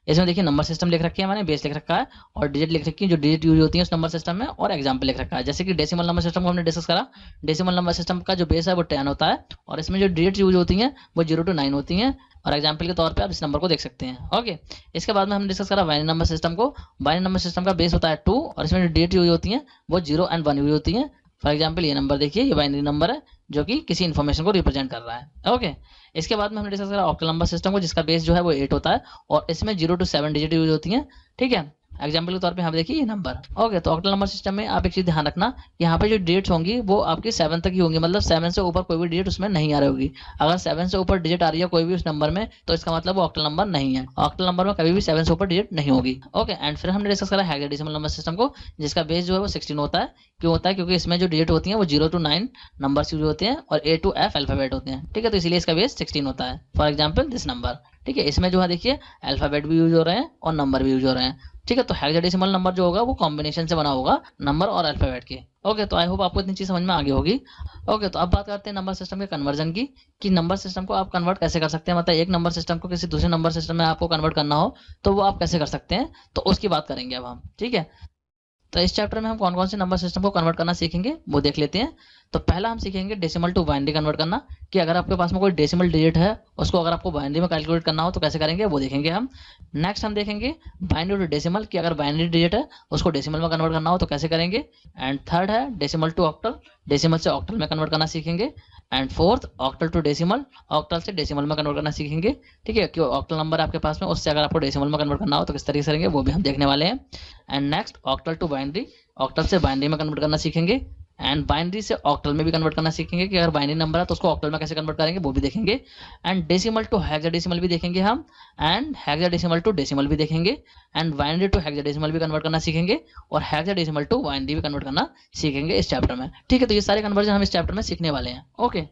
इसमें देखिए number system लिख रखी है मैंने, बेस लिख रखा है और डिजिट लिख रखी है, जो डिजिट यूज होती है उस नंबर सिस्टम में, और एग्जाम्पल लिख रखा है। जैसे कि डेसिमल नंबर सिस्टम को हमने डिस्कस करा, डेसिमल नंबर सिस्टम का जो बेस है वो 10 होता है और इसमें जो डिजिट यूज होती हैं वो 0 to 9 होती हैं, और एग्जाम्पल के तौर पे आप इस नंबर को देख सकते हैं। ओके, इसके बाद में हमने डिस्कस करा बाइनरी नंबर सिस्टम को। बाइनरी नंबर सिस्टम का बेस होता है 2 और इसमें जो डिजिट यूज होती हैं वो 0 and 1 यूज होती हैं। फॉर एग्जाम्पल ये नंबर देखिए, ये बाइनरी नंबर है जो कि किसी इन्फॉर्मेशन को रिप्रेजेंट कर रहा है। ओके, इसके बाद में हमने डिस्कस करा ऑक्टल नंबर सिस्टम को, जिसका बेस जो है वो 8 होता है और इसमें 0 to 7 डिजिट यूज होती हैं। ठीक है, एग्जाम्पल के तौर पे यहाँ पे देखिए ये नंबर। ओके, तो ऑक्टल नंबर सिस्टम में आप एक चीज ध्यान रखना, यहाँ पे जो डिजिट्स होंगी वो आपकी 7 तक ही होंगी, मतलब 7 से ऊपर कोई भी डिजिट उसमें नहीं आ रही होगी। अगर 7 से ऊपर डिजिट आ रही है कोई भी उस नंबर में तो इसका मतलब वो ऑक्टल नंबर नहीं है। ऑक्टल नंबर में कभी भी 7 से ऊपर डिजिट नहीं होगी। ओके, एंड फिर हमने डिस्कस करा हेक्साडेसिमल नंबर सिस्टम को, जिसका बेस जो है वो 16 होता है। क्यों होता है? क्योंकि इसमें जो डिजिट होती हैं वो 0 to 9 नंबर यूज होते हैं और A to F अल्फाबेट होते हैं। ठीक है, तो इसीलिए इसका बेस 16 होता है। For example this number. ठीक है, इसमें जो है देखिए अल्फाबेट भी यूज हो रहे हैं और नंबर भी यूज हो रहे हैं। ठीक है, तो हेक्साडेसिमल नंबर जो होगा वो कॉम्बिनेशन से बना होगा नंबर और अल्फाबेट के। ओके, तो आई होप आपको इतनी चीज समझ में आ गई होगी। ओके, तो अब बात करते हैं नंबर सिस्टम के कन्वर्जन की, कि नंबर सिस्टम को आप कन्वर्ट कैसे कर सकते हैं, मतलब एक नंबर सिस्टम को किसी दूसरे नंबर सिस्टम में आपको कन्वर्ट करना हो तो वो आप कैसे कर सकते हैं, तो उसकी बात करेंगे अब हम। ठीक है, तो इस चैप्टर में हम कौन कौन से नंबर सिस्टम को कन्वर्ट करना सीखेंगे वो देख लेते हैं। तो पहला हम सीखेंगे डेसिमल टू बाइनरी कन्वर्ट करना, कि अगर आपके पास में कोई डेसिमल डिजिट है उसको अगर आपको बाइनरी में कैलकुलेट करना हो तो कैसे करेंगे वो देखेंगे हम। नेक्स्ट हम देखेंगे बाइनरी टू डेसिमल, कि अगर बाइनरी डिजिट है उसको डेसिमल में कन्वर्ट करना हो तो कैसे करेंगे। एंड थर्ड है डेसिमल टू ऑक्टल, डेसिमल से ऑक्टल में कन्वर्ट करना सीखेंगे। And fourth octal to decimal, octal से डेसिमल में कन्वर्ट करना सीखेंगे। ठीक है, क्यों ऑक्टल नंबर आपके पास में उससे अगर आपको डेसिमल में कन्वर्ट करना हो तो किस तरीके से करेंगे वो भी हम देखने वाले हैं। And next octal to binary, octal से बाइनरी में कन्वर्ट करना सीखेंगे। एंड बाइनरी से ऑक्टल में भी कन्वर्ट करना सीखेंगे, कि अगर बाइनरी नंबर है तो उसको ऑक्टल में कैसे कन्वर्ट करेंगे वो भी देखेंगे। एंड डेसिमल टू हेक्साडेसिमल भी देखेंगे हम, एंड हेक्साडेसिमल टू डेसिमल भी देखेंगे। एंड बाइनरी टू हेक्साडेसिमल भी कन्वर्ट करना सीखेंगे और हेक्साडेसिमल टू बाइनरी भी कन्वर्ट करना सीखेंगे इस चैप्टर में। ठीक है, तो ये सारे कन्वर्जन हम इस चैप्टर में सीखने वाले हैं। ओके।